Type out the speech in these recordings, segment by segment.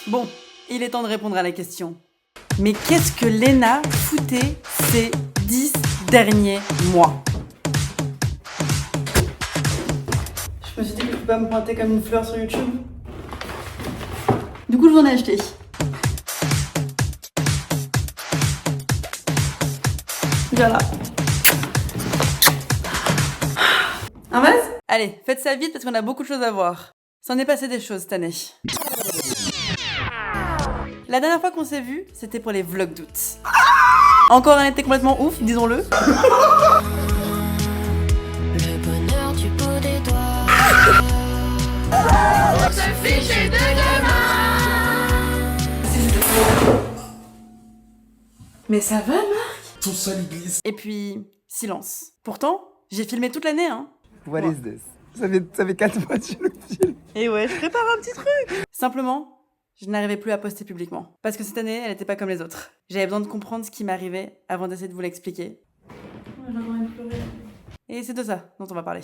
Bon, il est temps de répondre à la question. Mais qu'est-ce que Léna foutait ces 10 derniers mois? Je me suis dit que je peux pas me pointer comme une fleur sur YouTube. Du coup, je vous en ai acheté. Voilà. Un vase? Allez, faites ça vite parce qu'on a beaucoup de choses à voir. S'en est passé des choses cette année. La dernière fois qu'on s'est vu, c'était pour les vlogs d'août. Encore un été complètement ouf, disons-le. Le bonheur du bout des doigts. On se fiche de demain. Mais ça va, Marc? Tout seul, il glisse. Et puis, silence. Pourtant, j'ai filmé toute l'année, hein. What is this? Ça fait 4 mois que je le filme. Et ouais, je prépare un petit truc. Simplement, je n'arrivais plus à poster publiquement. Parce que cette année, elle n'était pas comme les autres. J'avais besoin de comprendre ce qui m'arrivait avant d'essayer de vous l'expliquer. Et c'est de ça dont on va parler.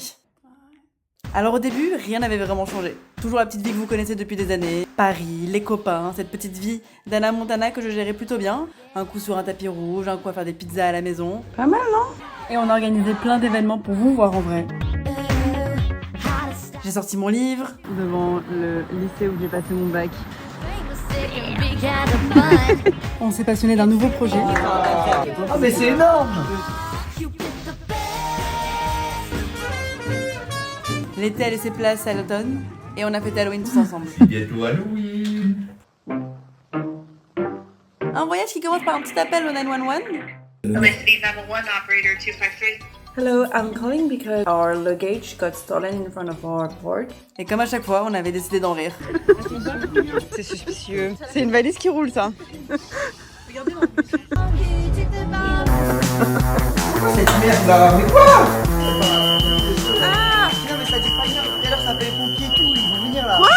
Alors au début, rien n'avait vraiment changé. Toujours la petite vie que vous connaissez depuis des années. Paris, les copains, cette petite vie d'Anna Montana que je gérais plutôt bien. Un coup sur un tapis rouge, un coup à faire des pizzas à la maison. Pas mal, non? Et on a organisé plein d'événements pour vous voir en vrai. J'ai sorti mon livre devant le lycée où j'ai passé mon bac. On s'est passionné d'un nouveau projet. Oh, mais c'est énorme! L'été a laissé place à l'automne et on a fêté Halloween tous ensemble. Bientôt Halloween. Un voyage qui commence par un petit appel au 911. Felicity 911 operator 253. Hello, I'm calling because our luggage got stolen in front of our port. Et comme à chaque fois, on avait décidé d'en rire. C'est suspicieux. C'est une valise qui roule, ça. Cette merde là, mais quoi? Ah non, mais ça dit pas bien. Tout à l'heure, ça appelle les pompiers et tout. Ils vont venir là. Quoi?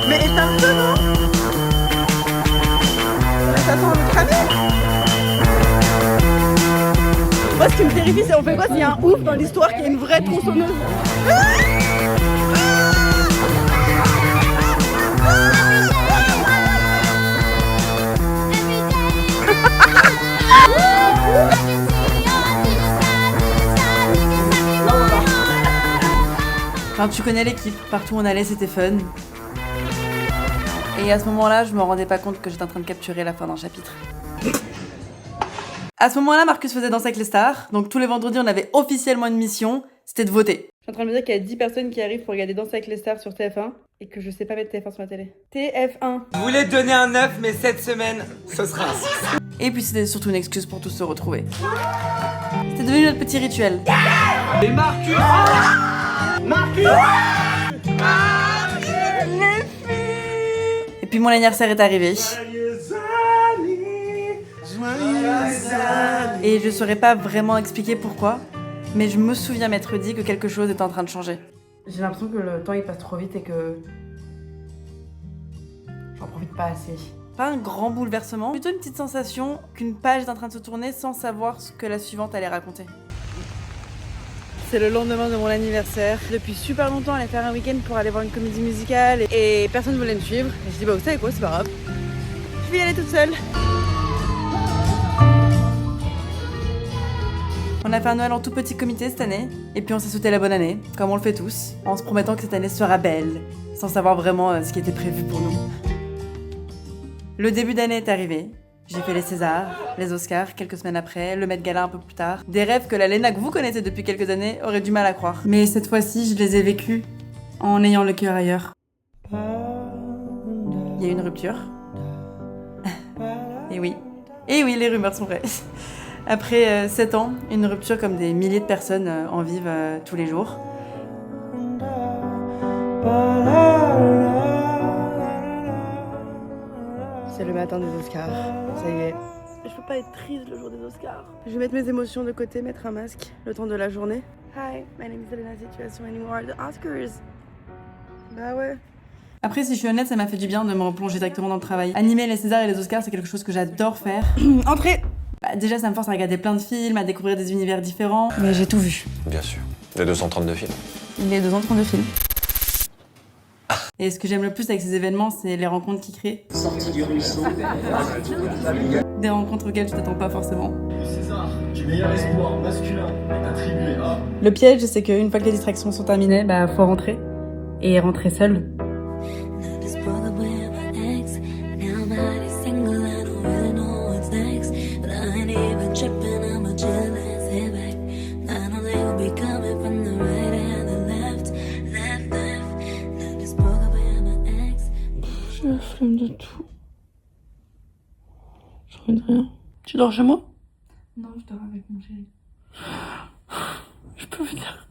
Mais éteins le feu, non? Ça sent le cramer. Moi, ce qui me terrifie, c'est on fait quoi s'il y a un ouf dans l'histoire qui a une vraie tronçonneuse? Enfin, tu connais l'équipe, partout où on allait, c'était fun. Et à ce moment-là, je me rendais pas compte que j'étais en train de capturer la fin d'un chapitre. À ce moment-là, Marcus faisait Danser avec les stars, donc tous les vendredis, on avait officiellement une mission, c'était de voter. Je suis en train de me dire qu'il y a 10 personnes qui arrivent pour regarder Danser avec les stars sur TF1 et que je sais pas mettre TF1 sur la télé. TF1. Je voulais te donner un 9, mais cette semaine, ce sera un 6. Et puis c'était surtout une excuse pour tous se retrouver. C'était devenu notre petit rituel. Et Marcus! Marcus! Et puis mon anniversaire est arrivé. Et je saurais pas vraiment expliquer pourquoi, mais je me souviens m'être dit que quelque chose était en train de changer. J'ai l'impression que le temps il passe trop vite et que j'en profite pas assez. Pas un grand bouleversement, plutôt une petite sensation qu'une page est en train de se tourner sans savoir ce que la suivante allait raconter. C'est le lendemain de mon anniversaire. Depuis super longtemps, on allait faire un week-end pour aller voir une comédie musicale et personne ne voulait me suivre. Et je dis bah vous savez quoi, c'est pas grave. Je vais y aller toute seule. On a fait un Noël en tout petit comité cette année, et puis on s'est souhaité la bonne année, comme on le fait tous, en se promettant que cette année sera belle, sans savoir vraiment ce qui était prévu pour nous. Le début d'année est arrivé. J'ai fait les Césars, les Oscars quelques semaines après, le Met Gala un peu plus tard. Des rêves que la Léna que vous connaissez depuis quelques années aurait du mal à croire. Mais cette fois-ci, je les ai vécus en ayant le cœur ailleurs. Il y a eu une rupture. Et oui, les rumeurs sont vraies. Après 7 ans, une rupture comme des milliers de personnes en vivent tous les jours. C'est le matin des Oscars, ça y est. Je peux pas être triste le jour des Oscars. Je vais mettre mes émotions de côté, mettre un masque le temps de la journée. Hi, my name is Elena Situation and you are the Oscars. Bah ouais. Après, si je suis honnête, ça m'a fait du bien de me replonger directement dans le travail. Animer les Césars et les Oscars, c'est quelque chose que j'adore faire. Entrez! Bah, déjà, ça me force à regarder plein de films, à découvrir des univers différents. Mais j'ai tout vu. Bien sûr. Les 232 films. Les 232 films. Et ce que j'aime le plus avec ces événements, c'est les rencontres qu'ils créent. Sortie du ruisseau. Des rencontres auxquelles tu t'attends pas forcément. César, du meilleur espoir masculin est attribué à... Le piège, c'est qu'une fois que les distractions sont terminées, bah faut rentrer. Et rentrer seul. J'ai la flemme de tout. J'ai envie de rien. Tu dors chez moi? Non, je dors avec mon chéri. Je peux venir.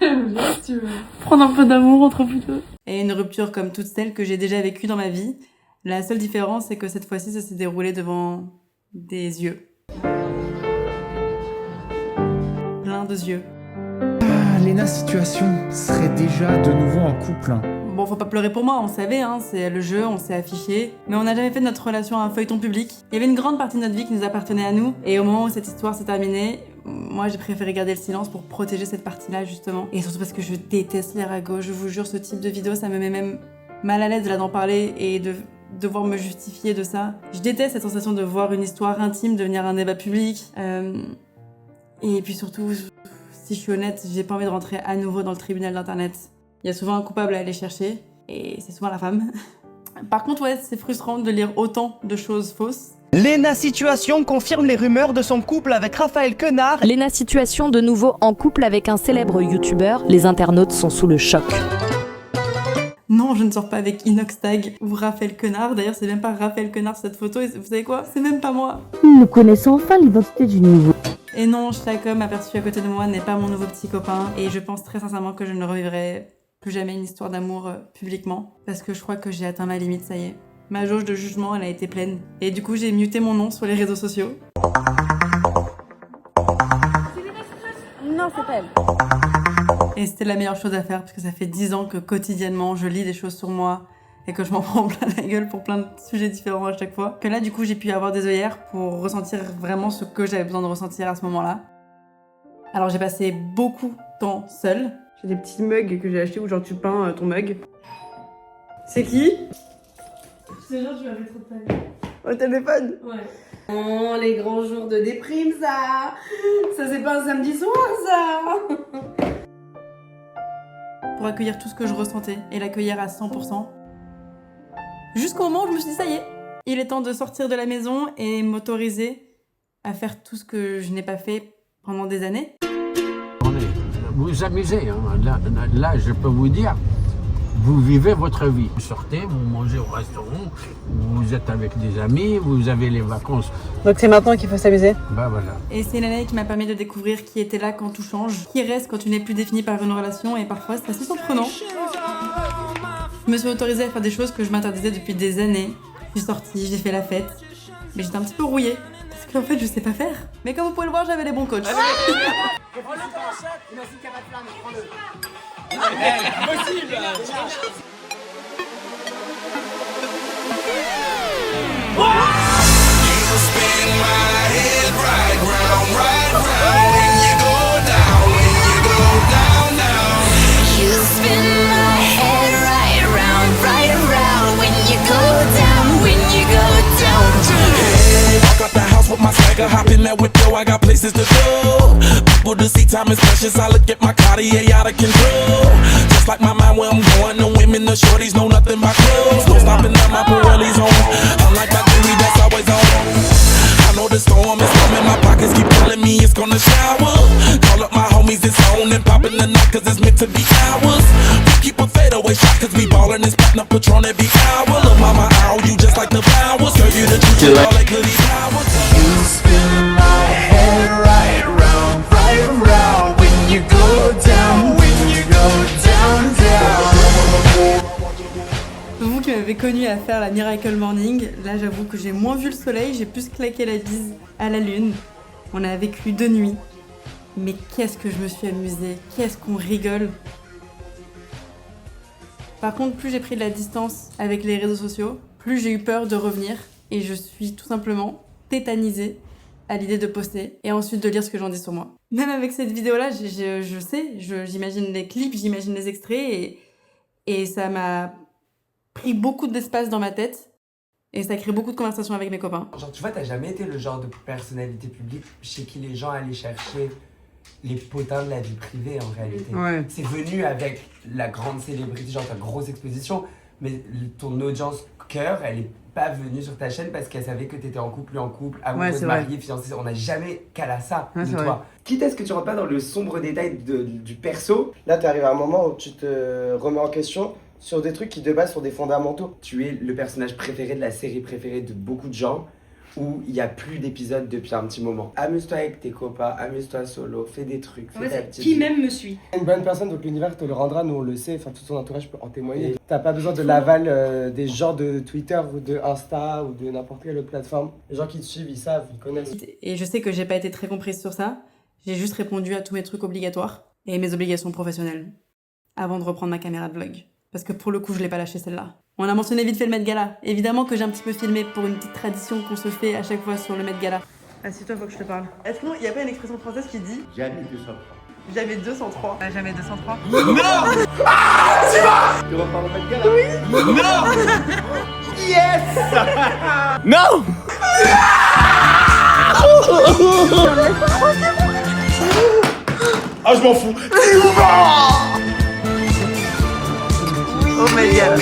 Viens si tu veux. Prendre un peu d'amour entre vous deux. Et une rupture comme toutes celles que j'ai déjà vécues dans ma vie. La seule différence, c'est que cette fois-ci, ça s'est déroulé devant des yeux. Plein de yeux. Léna Situation serait déjà de nouveau en couple. Bon, faut pas pleurer pour moi, on savait, hein, c'est le jeu, on s'est affiché. Mais on n'a jamais fait de notre relation un feuilleton public. Il y avait une grande partie de notre vie qui nous appartenait à nous. Et au moment où cette histoire s'est terminée, moi j'ai préféré garder le silence pour protéger cette partie-là, justement. Et surtout parce que je déteste les ragots, je vous jure, ce type de vidéo, ça me met même mal à l'aise là d'en parler et de devoir me justifier de ça. Je déteste cette sensation de voir une histoire intime devenir un débat public. Et puis surtout, si je suis honnête, j'ai pas envie de rentrer à nouveau dans le tribunal d'internet. Il y a souvent un coupable à aller chercher, et c'est souvent la femme. Par contre, ouais, c'est frustrant de lire autant de choses fausses. Léna Situation confirme les rumeurs de son couple avec Raphaël Quenard. Léna Situation de nouveau en couple avec un célèbre youtubeur. Les internautes sont sous le choc. Non, je ne sors pas avec Inoxtag ou Raphaël Quenard. D'ailleurs, c'est même pas Raphaël Quenard cette photo, et vous savez quoi? C'est même pas moi. Nous connaissons enfin l'identité du nouveau. Et non, chaque homme aperçu à côté de moi n'est pas mon nouveau petit copain, et je pense très sincèrement que je ne revivrai plus jamais une histoire d'amour publiquement, parce que je crois que j'ai atteint ma limite, ça y est. Ma jauge de jugement, elle a été pleine. Et du coup, j'ai muté mon nom sur les réseaux sociaux. Non, c'est pas elle. Et c'était la meilleure chose à faire, parce que ça fait 10 ans que quotidiennement, je lis des choses sur moi, et que je m'en prends plein la gueule pour plein de sujets différents à chaque fois. Que là, du coup, j'ai pu avoir des œillères pour ressentir vraiment ce que j'avais besoin de ressentir à ce moment-là. Alors, j'ai passé beaucoup de temps seule. J'ai des petits mugs que j'ai achetés où genre tu peins ton mug. C'est qui? C'est genre tu m'avais trop de taille. Au téléphone? Ouais. Oh, les grands jours de déprime, ça! Ça, c'est pas un samedi soir, ça! Pour accueillir tout ce que je ressentais et l'accueillir à 100%. Jusqu'au moment où je me suis dit, ça y est, il est temps de sortir de la maison et m'autoriser à faire tout ce que je n'ai pas fait pendant des années. Vous vous amusez, hein. Là, je peux vous dire, vous vivez votre vie. Vous sortez, vous mangez au restaurant, vous êtes avec des amis, vous avez les vacances. Donc c'est maintenant qu'il faut s'amuser. Bah voilà. Et c'est l'année qui m'a permis de découvrir qui était là quand tout change, qui reste quand tu n'es plus défini par une relation, et parfois c'est assez surprenant. Je me suis autorisée à faire des choses que je m'interdisais depuis des années. Je suis sortie, j'ai fait la fête, mais j'étais un petit peu rouillée, parce qu'en fait je sais pas faire. Mais comme vous pouvez le voir, j'avais les bons coachs. Hop in that window, I got places to go. People to see, time is precious. I look at my Cartier out of control. Just like my mind where I'm going. The women, the shorties know nothing but clothes. No stopping at my Pirelli's home. I'm like that theory that's always on. I know the storm is coming. My pockets keep telling me it's gonna shower. Call up my homies, it's on and popping the night cause it's meant to be ours. We keep a fadeaway shot cause we ballin' and spittin' up Patron every hour. Look mama, I owe you just like the flowers. Girl, you the truth, all like goody flowers. You spin my head right round when you go down, down. Vous qui m'avez connu à faire la Miracle Morning, là j'avoue que j'ai moins vu le soleil, j'ai plus claqué la bise à la lune. On a vécu 2 nuits, mais qu'est-ce que je me suis amusée, qu'est-ce qu'on rigole. Par contre, plus j'ai pris de la distance avec les réseaux sociaux, plus j'ai eu peur de revenir, et je suis tout simplement tétanisée à l'idée de poster et ensuite de lire ce que j'en dis sur moi. Même avec cette vidéo-là, je sais, j'imagine les clips, j'imagine les extraits et ça m'a pris beaucoup d'espace dans ma tête et ça crée beaucoup de conversations avec mes copains. Genre, tu vois, t'as jamais été le genre de personnalité publique chez qui les gens allaient chercher les potins de la vie privée en réalité. Ouais. C'est venu avec la grande célébrité, genre ta grosse exposition, mais ton audience cœur, elle est pas venue sur ta chaîne parce qu'elle savait que t'étais en couple, amoureuse, mariée, fiancée. On n'a jamais calé à ça de toi. Vrai. Quitte à ce que tu rentres pas dans le sombre détail du perso, là t'arrives à un moment où tu te remets en question sur des trucs qui de base sont des fondamentaux. Tu es le personnage préféré de la série préférée de beaucoup de gens, où il n'y a plus d'épisodes depuis un petit moment. Amuse-toi avec tes copains, amuse-toi solo, fais des trucs, fais ta petite Qui vie. même me suit. Une bonne personne, donc l'univers te le rendra, nous on le sait, enfin tout son entourage peut en témoigner. T'as pas besoin de l'aval des gens de Twitter ou de Insta ou de n'importe quelle autre plateforme. Les gens qui te suivent, ils savent, ils connaissent. Et je sais que j'ai pas été très comprise sur ça. J'ai juste répondu à tous mes trucs obligatoires et mes obligations professionnelles avant de reprendre ma caméra de vlog. Parce que pour le coup, je l'ai pas lâché celle-là. On a mentionné vite fait le Met Gala. Évidemment que j'ai un petit peu filmé pour une petite tradition qu'on se fait à chaque fois sur le Met Gala. Assieds-toi, faut que je te parle. Est-ce qu'il n'y a pas une expression française qui dit Jamais 203. jamais 203? Jamais 203. Non! Tu vas pas remettre gala? Oui! Non! Yes! Non! Ah, je m'en fous. Oh my god.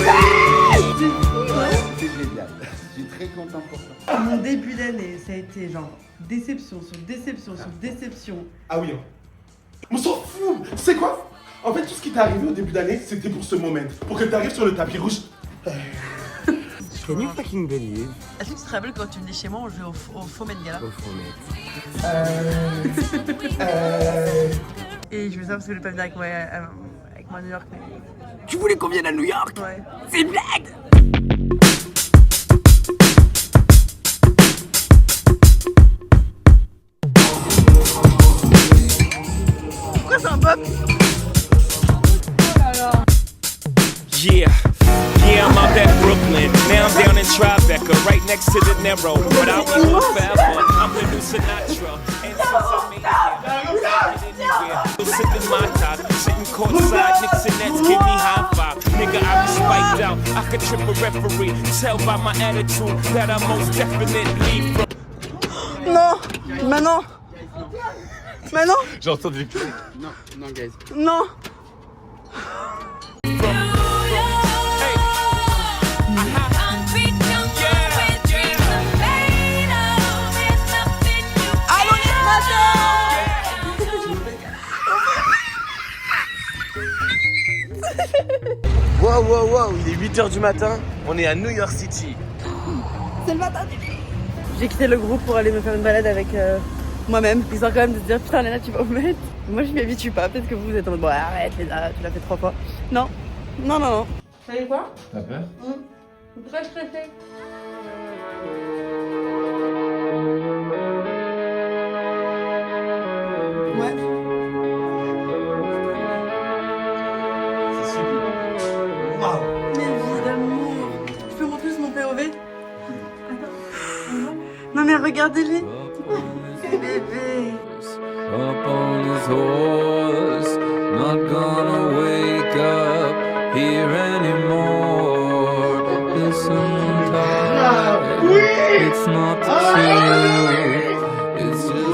C'est génial. Je suis très content pour toi. Mon début d'année, ça a été genre déception sur déception sur déception. Ah oui, hein. On s'en fout. Tu sais quoi? En fait, tout ce qui t'est arrivé au début d'année, c'était pour ce moment. Pour que t'arrives sur le tapis rouge. Can you fucking believe? Est-ce que tu te rappelles quand tu venais chez moi, on jouait au faux Met Gala? Et je me souviens parce que je voulais pas venir avec moi à New York. Mais... Tu voulais qu'on vienne à New York? Ouais. C'est une blague! Pourquoi c'est un pop? Yeah, I'm out at Brooklyn. Now I'm down in Tribeca, right next to the Narrow. But I'll be home forever. I'm the new Sinatra. And since I'm in here, still sipping my top, sitting courtside, Knicks and Nets give me high five. Nigga, I be spiked out. I could trip a referee. Tell by my attitude that I most definitely from. Non! Manon! Manon! J'ai entendu. Non, guys. Non! Wow, il est 8h du matin, on est à New York City. C'est le matin. J'ai quitté le groupe pour aller me faire une balade avec moi-même. Histoire quand même de te dire putain Léna tu vas où mettre. Moi je m'y habitue pas, peut-être que vous êtes en mode bon arrête Léna, tu l'as fait 3 fois. Non. Vous savez quoi? T'as peur? Très stressée. Ouais. C'est super. Waouh! Mais vie d'amour. Je peux montrer mon POV? Attends. Non mais regardez-les. C'est bébé. Up on his horse, not gonna wake up here anymore. Listen, tired. It's not the truth. It's just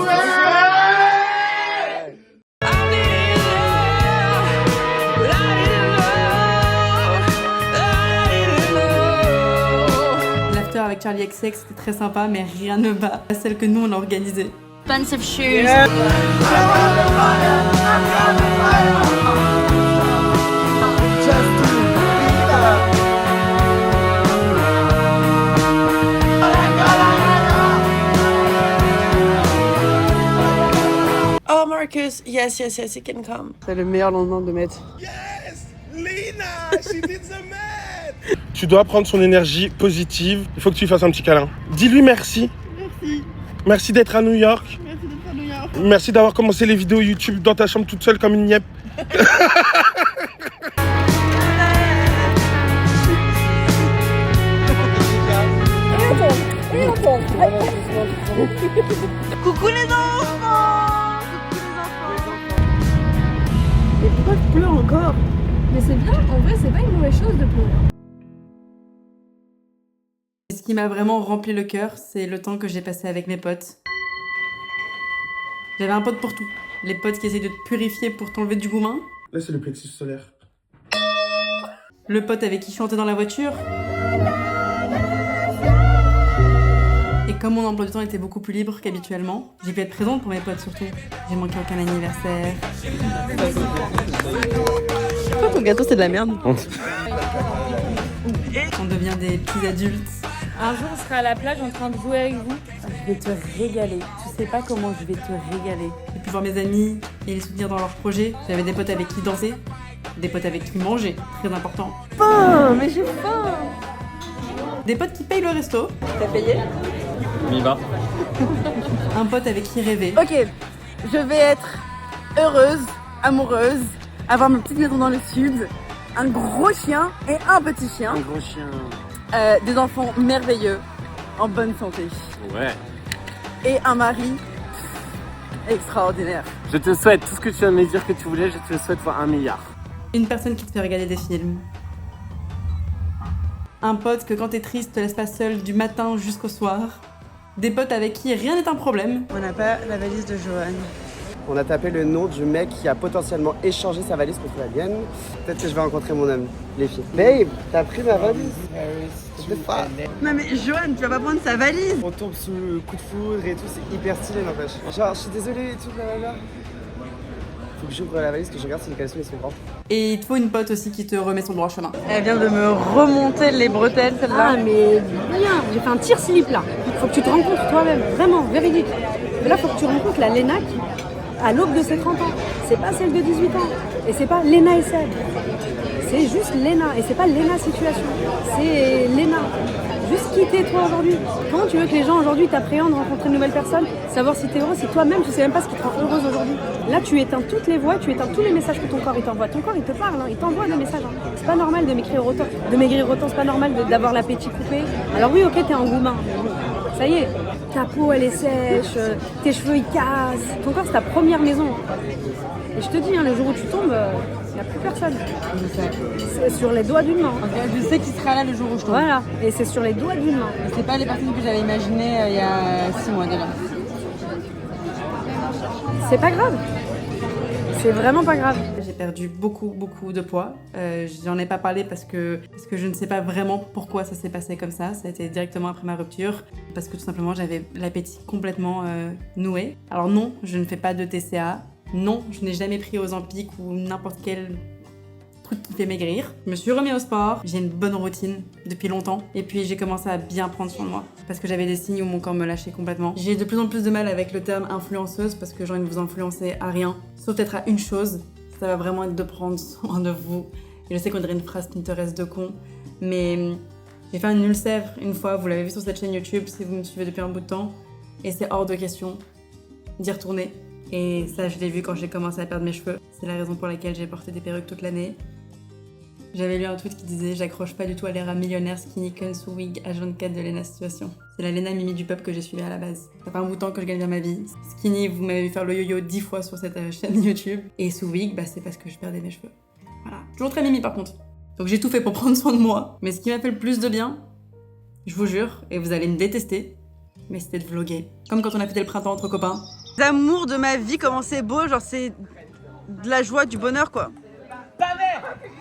L'after avec Charlie XX c'était très sympa, mais rien ne bat à celle que nous on a organisée. Expensive shoes. Oh Marcus, yes, you can come. C'est le meilleur lendemain de mettre. Yes! Lina! She did the math! Tu dois prendre son énergie positive. Il faut que tu lui fasses un petit câlin. Dis-lui merci. Merci. Merci d'être à New York. Merci d'être à New York. Merci d'avoir commencé les vidéos YouTube dans ta chambre toute seule comme une nièce. Coucou les enfants! Mais pourquoi tu pleures encore? Mais c'est bien, en vrai, c'est pas une mauvaise chose de pleurer. qui m'a vraiment rempli le cœur, c'est le temps que j'ai passé avec mes potes. J'avais un pote pour tout. Les potes qui essayent de te purifier pour t'enlever du goumin. Là, c'est le plexus solaire. Le pote avec qui je chantais dans la voiture. Et comme mon emploi du temps était beaucoup plus libre qu'habituellement, j'ai pu être présente pour mes potes surtout. J'ai manqué aucun anniversaire. Pourquoi ton gâteau c'est de la merde? On devient des petits adultes. Un jour, on sera à la plage en train de jouer avec vous. Je vais te régaler. Tu sais pas comment je vais te régaler. J'ai pu voir mes amis et les soutenir dans leurs projets. J'avais des potes avec qui danser, des potes avec qui manger, très important. Faim, mais j'ai faim. Des potes qui payent le resto. T'as payé? Viva. Un pote avec qui rêver. Ok, je vais être heureuse, amoureuse, avoir ma petite maison dans le sud, un gros chien et un petit chien. Un gros chien. Des enfants merveilleux, en bonne santé. Ouais. Et un mari extraordinaire. Je te souhaite tout ce que tu viens de me dire que tu voulais, je te le souhaite fois 1 milliard. Une personne qui te fait regarder des films. Un pote que quand t'es triste te laisse pas seul du matin jusqu'au soir. Des potes avec qui rien n'est un problème. On n'a pas la valise de Johan. On a tapé le nom du mec qui a potentiellement échangé sa valise contre la mienne. Peut-être que je vais rencontrer mon homme, les filles. Babe, t'as pris ma valise? Non mais Johan, tu vas pas prendre sa valise. On tombe sous le coup de foudre et tout, c'est hyper stylé n'empêche. Genre, je suis désolé et tout, blablabla. Faut que j'ouvre la valise, que je regarde si les caleçons ils sont grands. Et il te faut une pote aussi qui te remet son droit chemin. Elle vient de me remonter les bretelles celle-là. Ah mais bien, j'ai fait un tir slip là. Faut que tu te rencontres toi-même, vraiment, véridique. Là faut que tu rencontres la Léna qui, à l'aube de ses 30 ans. C'est pas celle de 18 ans. Et c'est pas Léna et Seb. C'est juste Léna. Et c'est pas Léna situation. C'est Léna. Juste qui t'es toi aujourd'hui. Comment tu veux que les gens aujourd'hui t'appréhendent, rencontrer une nouvelle personne, savoir si t'es heureux, si toi-même tu sais même pas ce qui te rend heureuse aujourd'hui. Là tu éteins toutes les voix, tu éteins tous les messages que ton corps il t'envoie. Ton corps il te parle, hein, il t'envoie des messages. Hein. C'est pas normal de maigrir autant, c'est pas normal d'avoir l'appétit coupé. Alors oui ok t'es en goumin, mais bon, ça y est, ta peau elle est sèche, tes cheveux ils cassent, ton corps c'est ta première maison. Et je te dis, hein, le jour où tu tombes, il n'y a plus personne. C'est sur les doigts d'une main. Je sais qu'il sera là le jour où je tombe. Voilà, et c'est sur les doigts d'une main. C'est pas les personnes que j'avais imaginées il y a 6 mois déjà. C'est pas grave. C'est vraiment pas grave. J'ai perdu beaucoup de poids. J'en ai pas parlé parce que je ne sais pas vraiment pourquoi ça s'est passé comme ça. Ça a été directement après ma rupture. Parce que tout simplement j'avais l'appétit complètement noué. Alors non, je ne fais pas de TCA. Non, je n'ai jamais pris Ozempic ou n'importe quel truc qui fait maigrir. Je me suis remis au sport, j'ai une bonne routine depuis longtemps et puis j'ai commencé à bien prendre soin de moi parce que j'avais des signes où mon corps me lâchait complètement. J'ai de plus en plus de mal avec le terme influenceuse parce que j'ai envie de vous influencer à rien, sauf peut-être à une chose, ça va vraiment être de prendre soin de vous. Et je sais qu'on dirait une phrase Pinterest de con, mais j'ai fait un ulcère une fois, vous l'avez vu sur cette chaîne YouTube si vous me suivez depuis un bout de temps et c'est hors de question d'y retourner. Et ça, je l'ai vu quand j'ai commencé à perdre mes cheveux. C'est la raison pour laquelle j'ai porté des perruques toute l'année. J'avais lu un tweet qui disait « J'accroche pas du tout à l'air à millionnaire skinny con sous wig H24 de Léna Situation ». C'est la Léna Mimi du peuple que j'ai suivie à la base. Ça fait un bout de temps que je gagne bien ma vie. Skinny, vous m'avez vu faire le yo-yo 10 fois sur cette chaîne YouTube. Et sous wig, bah, c'est parce que je perdais mes cheveux. Voilà. Toujours très Mimi par contre. Donc j'ai tout fait pour prendre soin de moi. Mais ce qui m'a fait le plus de bien, je vous jure, et vous allez me détester, mais c'était de vlogger. Comme quand on a fêté le printemps entre copains. L'amour de ma vie, comment c'est beau, genre c'est de la joie, du bonheur quoi.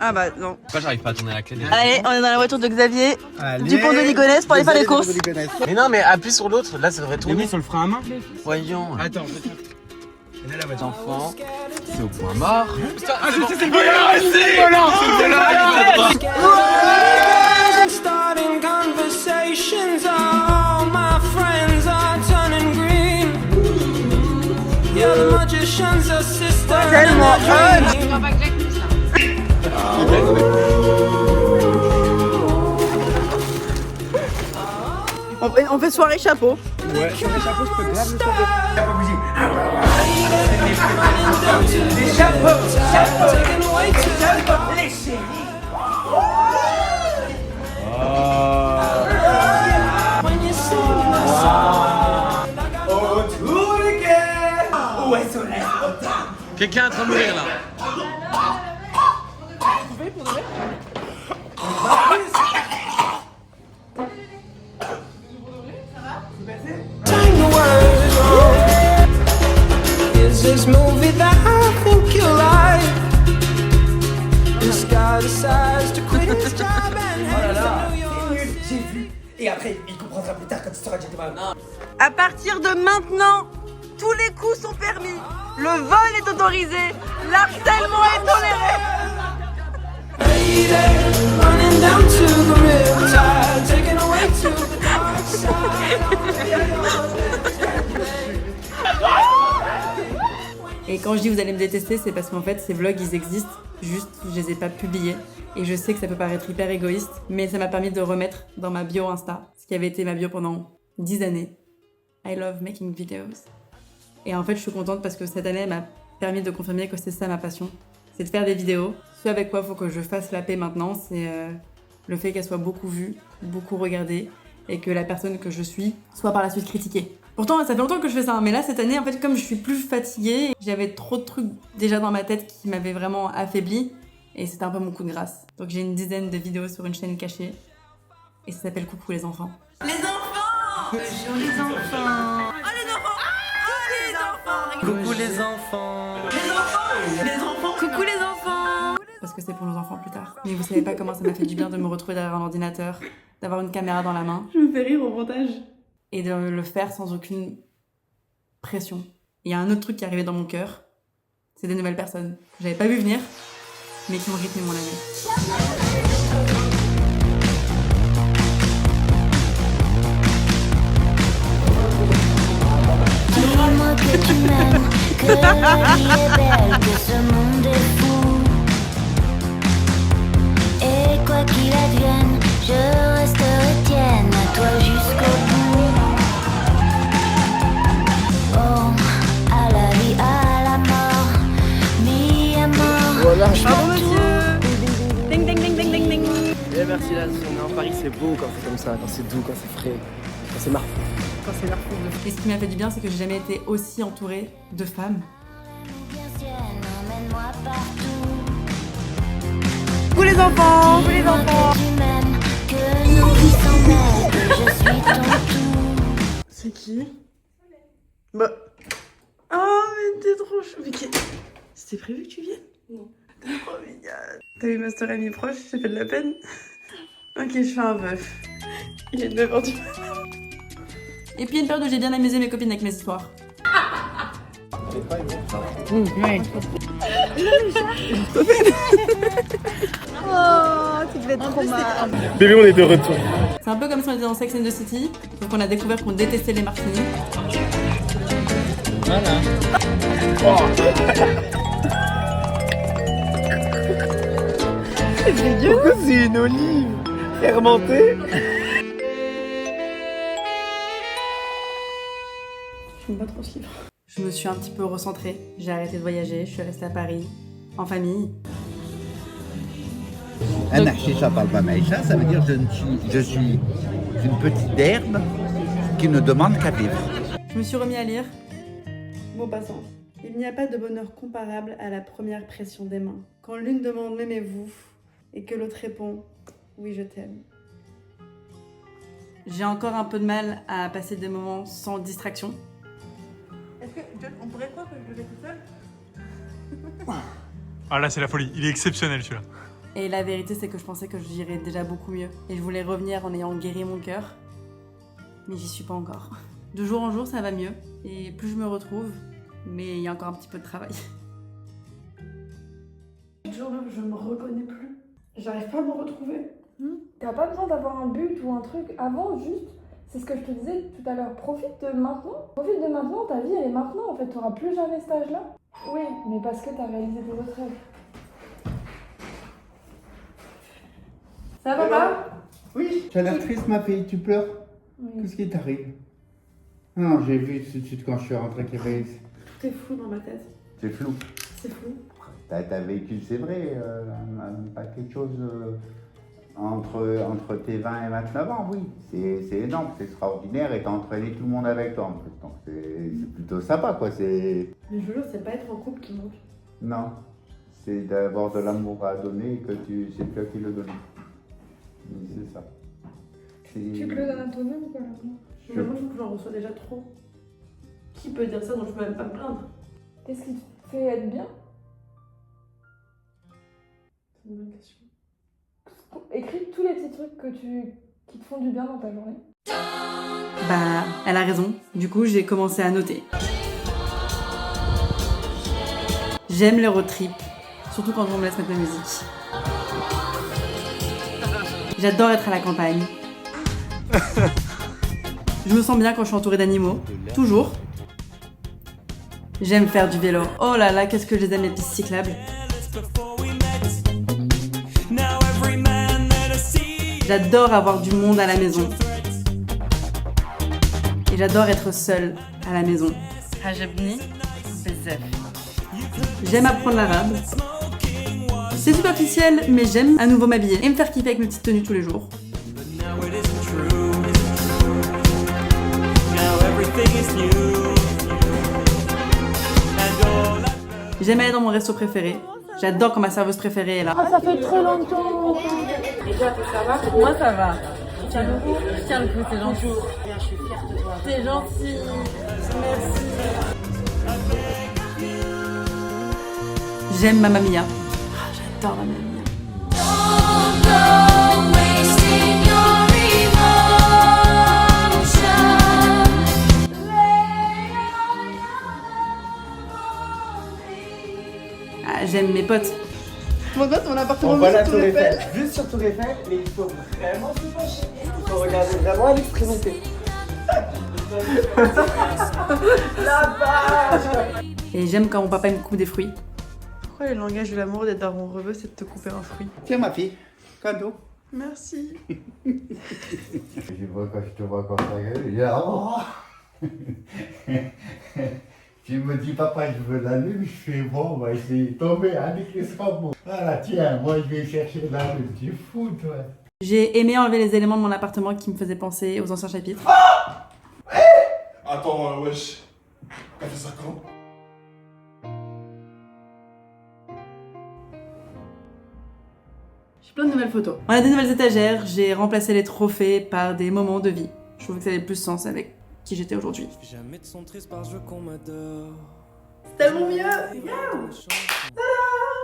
Ah bah non. Pourquoi j'arrive pas à tourner la clé déjà? Allez, on est dans la voiture de Xavier, du pont de Ligonnès pour aller faire les courses. Mais non, mais appuie sur l'autre, là ça devrait tourner. Mais oui, sur le frein à main. Voyons. Attends, là la voiture. Enfant, c'est au point mort. Ah, je sais, c'est le volant! C'est le volant! C'est le volant! Tellement on fait soirée chapeau. Ouais, soirée chapeau, je peux grave le savoir. Les chapeaux, les chéris. Quelqu'un est en train de mourir là. Et après, il comprendra plus tard quand il sera gentleman. À partir de maintenant, tous les coups sont permis. Le vol est autorisé. L'harcèlement est toléré. Et quand je dis vous allez me détester, c'est parce qu'en fait ces vlogs ils existent, juste je les ai pas publiés. Et je sais que ça peut paraître hyper égoïste, mais ça m'a permis de remettre dans ma bio Insta, ce qui avait été ma bio pendant 10 années. I love making videos. Et en fait je suis contente parce que cette année elle m'a permis de confirmer que c'est ça ma passion, c'est de faire des vidéos. Ce avec quoi il faut que je fasse la paix maintenant, c'est le fait qu'elle soit beaucoup vue, beaucoup regardée, et que la personne que je suis soit par la suite critiquée. Pourtant, ça fait longtemps que je fais ça, mais là, cette année, en fait, comme je suis plus fatiguée, j'avais trop de trucs déjà dans ma tête qui m'avaient vraiment affaiblie, et c'était un peu mon coup de grâce. Donc j'ai une dizaine de vidéos sur une chaîne cachée, et ça s'appelle Coucou les enfants. Les enfants! Bonjour les enfants! Oh les enfants! Oh les enfants! Coucou les enfants! Les enfants! Les enfants! Coucou les enfants! Parce que c'est pour nos enfants plus tard. Mais vous savez pas comment ça m'a fait du bien de me retrouver derrière un ordinateur, d'avoir une caméra dans la main. Je me fais rire au montage. Et de le faire sans aucune pression. Il y a un autre truc qui est arrivé dans mon cœur, c'est des nouvelles personnes que j'avais pas vu venir, mais qui ont rythmé mon année. Dis-moi que tu m'aimes, que la vie est belle, que ce monde est fou. Et quoi qu'il advienne, je resterai tienne à toi jusqu'au bout. Oh, à la vie, à la mort, mi à mort. Voilà. Bravo monsieur! Ding ding ding ding ding ding! Eh merci là, Paris c'est beau quand c'est comme ça, quand c'est doux, quand c'est frais, quand c'est marrant. Quand c'est leur fou. Et ce qui m'a fait du bien, c'est que j'ai jamais été aussi entourée de femmes. Emmène-moi partout. Coucou les enfants! Coucou les enfants! Que tu m'aimes, que nos vies s'en mêlent, que je suis ton tout. C'est qui? Bah. Oh mais t'es trop chou. Mais c'était prévu que tu viennes? Non. T'es trop mignonne. T'as vu ma story amie proche? J'ai fait de la peine? Ok, je fais un bœuf. Il est 9h du matin. Et puis une période où j'ai bien amusé mes copines avec mes histoires. Ouais. Oh, tu devais être trop mal. Bébé, on est de retour. C'est un peu comme si on était dans Sex and the City, donc on a découvert qu'on détestait les martinis. Voilà. C'est dégueu. Pourquoi c'est une olive fermentée? J'aime pas trop ce livre. Je me suis un petit peu recentrée, j'ai arrêté de voyager, je suis restée à Paris, en famille. Anarchie, ça parle pas maïcha, ça veut dire je suis une petite herbe qui ne demande qu'à vivre. Je me suis remis à lire. Bon passant. Il n'y a pas de bonheur comparable à la première pression des mains. Quand l'une demande « m'aimez-vous » et que l'autre répond « oui, je t'aime ». J'ai encore un peu de mal à passer des moments sans distraction. Est-ce que on pourrait croire que je le fais tout seul? Ah là c'est la folie, il est exceptionnel celui-là. Et la vérité c'est que je pensais que j'irais déjà beaucoup mieux. Et je voulais revenir en ayant guéri mon cœur. Mais j'y suis pas encore. De jour en jour ça va mieux. Et plus je me retrouve, mais il y a encore un petit peu de travail. Jour je me reconnais plus. J'arrive pas à me retrouver. T'as pas besoin d'avoir un but ou un truc avant, juste, c'est ce que je te disais tout à l'heure, profite de maintenant. Profite de maintenant, ta vie elle est maintenant en fait, t'auras plus jamais cet âge-là. Oui, mais parce que t'as réalisé tes autres rêves. Ça va pas? Oui. Tu as l'air triste ma fille, tu pleures? Oui. Qu'est-ce qui t'arrive? Non, j'ai vu tout de suite quand je suis rentré qu'il y avait... Tout est flou dans ma tête. C'est flou. C'est flou. T'as vécu, c'est vrai, pas quelque chose entre tes 20 et 29 ans, oui. C'est énorme, c'est extraordinaire et t'as entraîné tout le monde avec toi en plus. Donc c'est plutôt sympa quoi. Mais je vous jure, c'est pas être en couple qui manque. Non, c'est d'avoir de l'amour à donner et que c'est toi qui le donnes. C'est ça. Tu te le donnes à toi-même ou quoi là? Je trouve que j'en reçois déjà trop. Qui peut dire ça dont je peux même pas me plaindre? Qu'est-ce qui te fait être bien? C'est une bonne question. Écris tous les petits trucs que tu qui te font du bien dans ta journée? Bah, elle a raison. Du coup, j'ai commencé à noter. J'aime les road trips, surtout quand on me laisse mettre la musique. J'adore être à la campagne. Je me sens bien quand je suis entourée d'animaux, toujours. J'aime faire du vélo. Oh là là, qu'est-ce que je les aime les pistes cyclables. J'adore avoir du monde à la maison. Et j'adore être seule à la maison. J'aime apprendre l'arabe. C'est superficiel, mais j'aime à nouveau m'habiller et me faire kiffer avec mes petites tenues tous les jours. J'aime aller dans mon resto préféré. J'adore quand ma serveuse préférée est là. Ah, ça fait très longtemps. Et toi, ça va? Pour moi, ça va. Je tiens le coup, t'es gentil. Je suis fière de toi. T'es gentil. Merci. J'aime Mamma Mia. J'adore Mamma Mia. Ah, j'aime mes potes. Mon pote, mon appartement On voit la sur Tour Tour Eiffel, Eiffel. juste sur Tour Eiffel, mais il faut vraiment se pencher. Il faut regarder vraiment à l'extrémité. La vache! Et j'aime quand mon papa me coupe des fruits. Pourquoi le langage de l'amour d'être amoureux, c'est de te couper un fruit? Tiens ma fille, cadeau. Merci. Je vois quand je te vois comme ça, je dis, oh. Tu me dis, papa, je veux la lune, je fais bon, on va essayer de tomber, Annick, c'est pas bon. Voilà, tiens, moi je vais chercher la lune, tu es fou, toi. J'ai aimé enlever les éléments de mon appartement qui me faisaient penser aux anciens chapitres. Attends, wesh. T'as fait ça quand? J'ai plein de nouvelles photos. On a des nouvelles étagères, j'ai remplacé les trophées par des moments de vie. Je trouve que ça avait plus sens avec qui j'étais aujourd'hui. Jamais de son triste parce qu'on m'adore. C'est tellement mieux.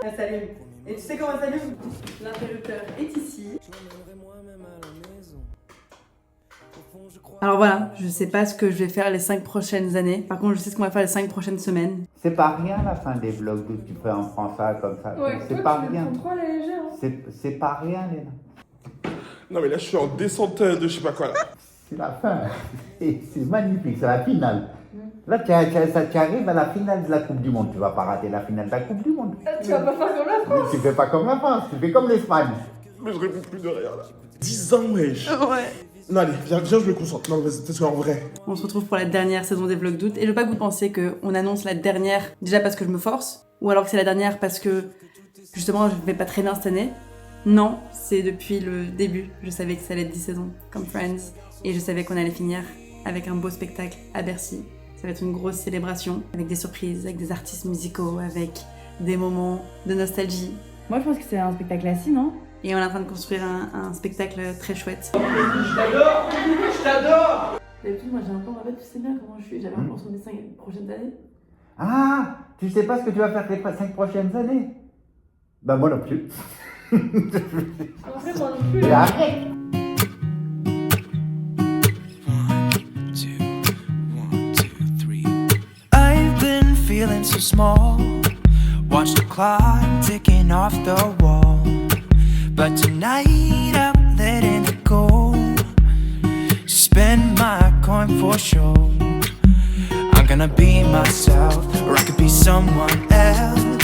Elle s'allume. Et tu sais comment elle s'allume? L'interrupteur est ici. Alors voilà, je sais pas ce que je vais faire les 5 prochaines années. Par contre, je sais ce qu'on va faire les 5 prochaines semaines. C'est pas rien la fin des vlogs où tu fais en français comme ça. Ouais, c'est pas rien. Trop léger, hein. C'est pas rien, Léna. Non, mais là, je suis en descente de je sais pas quoi, là. C'est la fin. C'est magnifique, c'est la finale. Là, tu arrives à la finale de la Coupe du Monde. Tu vas pas rater la finale de la Coupe du Monde. Tu vas pas faire comme la France. Tu fais pas comme la France, tu fais comme l'Espagne. Mais je réponds plus de rien, là. 10 ans, wesh. Ouais. Non, allez, viens, je me concentre. Non, vas-y, parce qu'en vrai. On se retrouve pour la dernière saison des vlogs d'août. Et je veux pas que vous pensiez qu'on annonce la dernière déjà parce que je me force, ou alors que c'est la dernière parce que justement je vais pas très bien cette année. Non, c'est depuis le début. Je savais que ça allait être 10 saisons, comme Friends. Et je savais qu'on allait finir avec un beau spectacle à Bercy. Ça va être une grosse célébration, avec des surprises, avec des artistes musicaux, avec des moments de nostalgie. Moi je pense que c'est un spectacle assis, non? Et on est en train de construire un spectacle très chouette. Je t'adore! Je t'adore! D'habitude, moi j'ai un plan, en fait, tu sais bien comment je suis, j'avais un plan sur les 5 prochaines années. Ah, tu sais pas ce que tu vas faire les 5 prochaines années? Bah moi non plus. En fait, moi non plus. Et arrête! I've been feeling so small. Watch the clock ticking off the wall. But tonight I'm letting it go. Spend my coin for sure. I'm gonna be myself, or I could be someone else.